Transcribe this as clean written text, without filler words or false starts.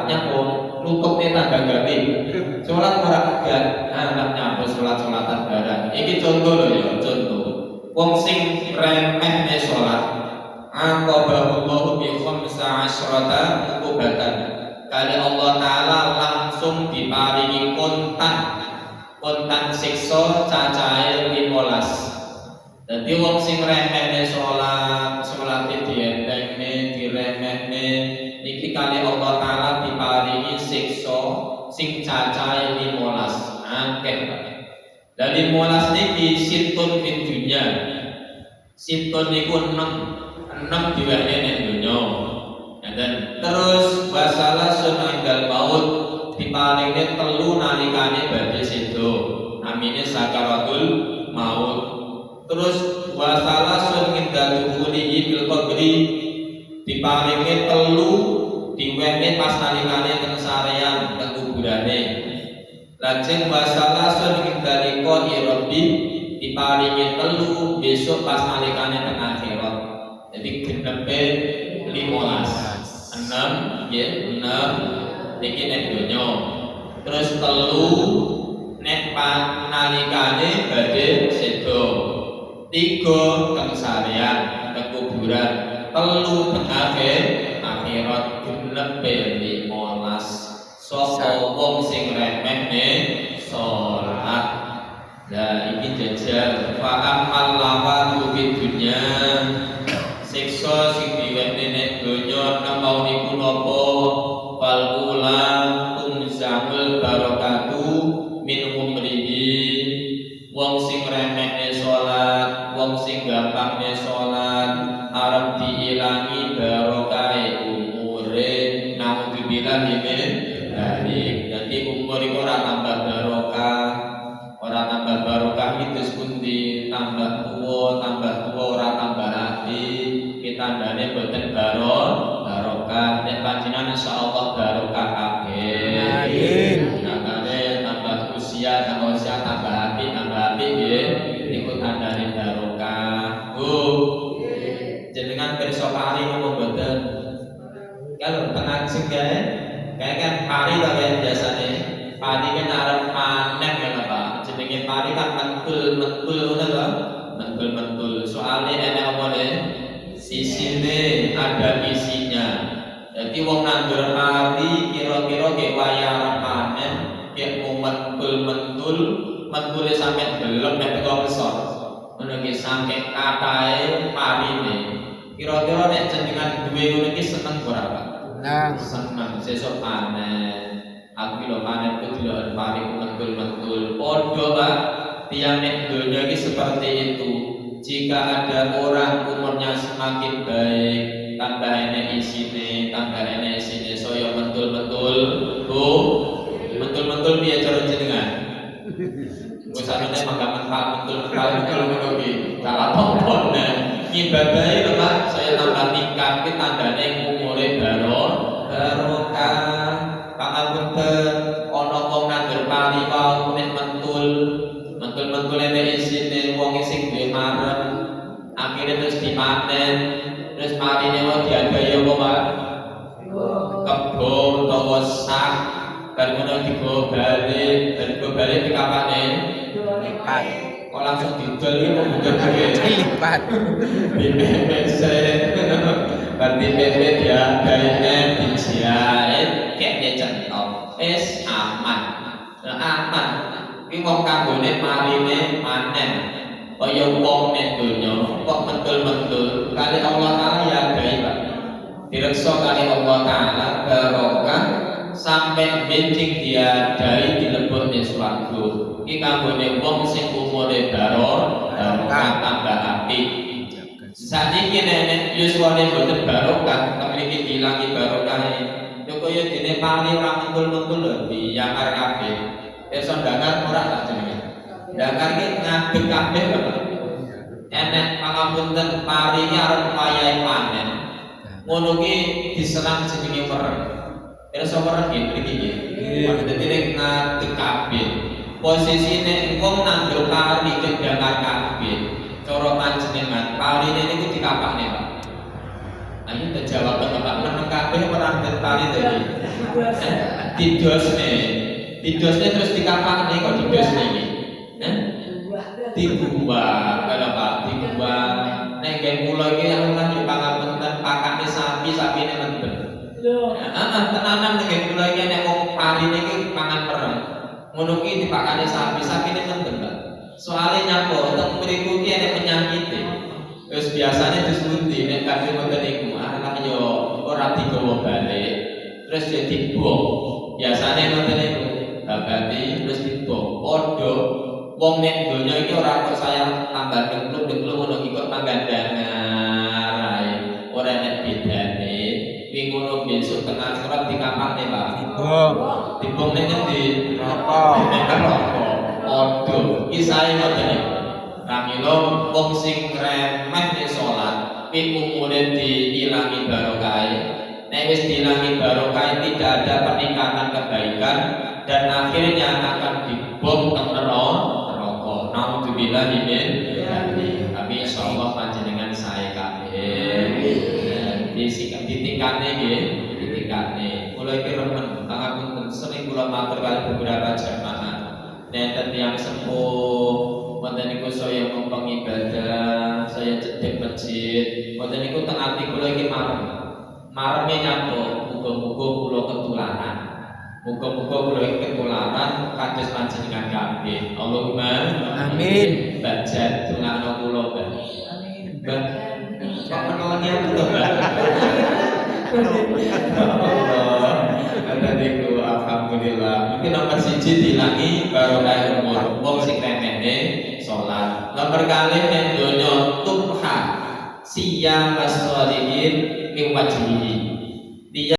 sholatnya kok nutupnya tangga gapi. Sholat ora gak anaknya apa sholat-sholatan barang. Iki contoh loh ya, contoh. Wong sing remehne sholat, aqabahullahu bi khamsa asyrata uqubatan. Kali Allah Ta'ala langsung diparingi kontan siksa cacahe 15. Dadi wong sing remehne sholat dientengne, diremehne, iki kali Allah Ta'ala diparingi siksa sing cacahe 15. Akeh. Dari 15 niki situn fid dunya. Situn niku 6 diwenehi ning donya. Dan terus wasalah sunandal maut diparingi 3 nalikane badhe sedo. Namine sakaratul maut. Terus wasalah sunandal kulihi bil qabri diparingi 3 diwenehi pas nalikane teng sarean teng kuburane. Lajeng wasalah sunandal qirabbi diparingi 3 besok pas nalikane teng akhirat. Jadi genepe 15. 6 nggih 6 niki nek donya. Terus 3 nek nalikane badhe sedo. 3 teng sarean teng kuburan. 3 teng akhirat genepe 15. Sapa wong sing remehne salat. Lah iki jajal fa amal lawan fid dunya. Siksa sing diwenehi nek donya namau niku napa fal ulam tumzamul barakatu min umrihi. Wong sing remehne salat, wong sing gampangnya salat arep diilangi barokahe umure. Naudzubillah min dzalik. Dadi umur iku ora tambah barokah. Ora tambah barokah itu pundi tambah tuwa ora tambah apik. Tandane boten barokah. Nek panjenengan insyaallah barokah kabeh. Amin. Makane tambah usia tambah apik nggih. Iku tandane barokah. Bu. Jenengan pirsa pari napa boten? Kalau tengah sing gawe kayak kan pari to ya biasane. Pari kan arep panen kan apa? Jenenge pari kan mentul ngono lho. Mentul. Soale enek apa ne? Sisine ada isinya. Jadi wong nandur pari kira-kira ke wayah panen, ke mentul sampai belum nek teko besar. Ngono ki sampai katae parine. Kira-kira nek jenengan duwe ngono ki seneng ora, Pak? Seneng. Sesuk panen. Aku lho panen kudu pari mentul. Padha, Pak. Tiyang nek donya iki seperti itu. Jika ada orang umurnya semakin baik, tambah enek isine, saya mentul. Mentul piye cara jenengan? Wis arep mangga mentul ngono iki. Salah apa nah. Ki babae lho Pak, saya tambah tingkat ki tandane umure barokah. Pangapunten ana wong nandur pari wae nek mentul enek isine wong sing duwe marem akhirnya terus dipanen terus marine wae diadai apa Pak? Kebon utawa sak bar ngono digo balik dikapane lipat kok langsung didol iki kok bukan lipat BPPC berarti BP dia diadai dijahit kayak centok aman iki wong kanggone marine panen kaya wong nek donya kok mentul kali Allah Taala ya gawe Pak direksa kali Allah Taala barokah sampai benjing dia dari dilebokne swarga iki kanggone wong sing umure barokah tambah apik saniki nek yuswane boten barokah mriki dilangi barokahe yo kaya dene pari ora mentul lho diakar kabeh Person dakar ora tak jenenge. Dakar ki ngadeg kabeh Bapak. Enek pangapunten pari ki arep wayahe panen. Ngono ki diserang jenenge wereng. Pirsa wereng nggih mriki nggih. Dadi nek ngadeg kabeh. Posisine wong nandur pari ke dakar kabeh. Cara panjenengan parine niku dikapakne Pak. Ayo terjawab Bapak meneng kabeh ora tertarik tadi. Didosne terus dikapakne kok didosne iki. Dibuang, kalau Pak dibuang. Nek nggih kula iki Allah yo pangapunten pakane sapi-sapine mendem. Tenanan nek kula iki nek wong parine iki pangan pereng. Ngono ki dipakane sapi-sapine mendem, Pak. Soale nyapa teng mriku ki ana penyakit. Wis biasane disunti nek kabeh ngoten niku, anak yo ora digawa balik. Terus yo dibuang. Biasane ngoten niku. Babati terus dibuang. Padha wong nek donya iki ora kok saya tambah dekluk-dekluk ngono iki kok panggandangan ae. Ora nek bedane. Kuwi ngono besok tengah surat dikapakne, Pak. Dibuang nek ngendi? Neraka. Padha kisahe ngoten iki. Kamilo wong sing remeh nek salat, kuwi umure diilangi barokah. Nek wis diilangi barokah tidak ada peningkatan kebaikan dan akhirnya akan dibom teng neraka. Alhamdulillah min kami insyaallah panjenengan saya kabeh. Ditingkatne nggih, ditingkatne. Kula iki remen pangapunten sering kula matur kali beberapa jamaah. Nenten tiyang sepuh, wonten niku saya ngompong ibadah, saya cedhek masjid. Wonten niku teng ati kula iki marem. Mareme nyapo, muga-muga kula ketularan. Muga-muga kula iki ketularan kados panjenengan kabeh. Allahumma amin. Baca dongakno kula, Mbak. Mbak, kok menawa aku to, Mbak? Allah. Ada niku alhamdulillah. Mungkin nomor 1 dilangi barokah umur. Wong sing remene salat. Nomor kali nek donya tubha siyam as-sholihin min wajhihi.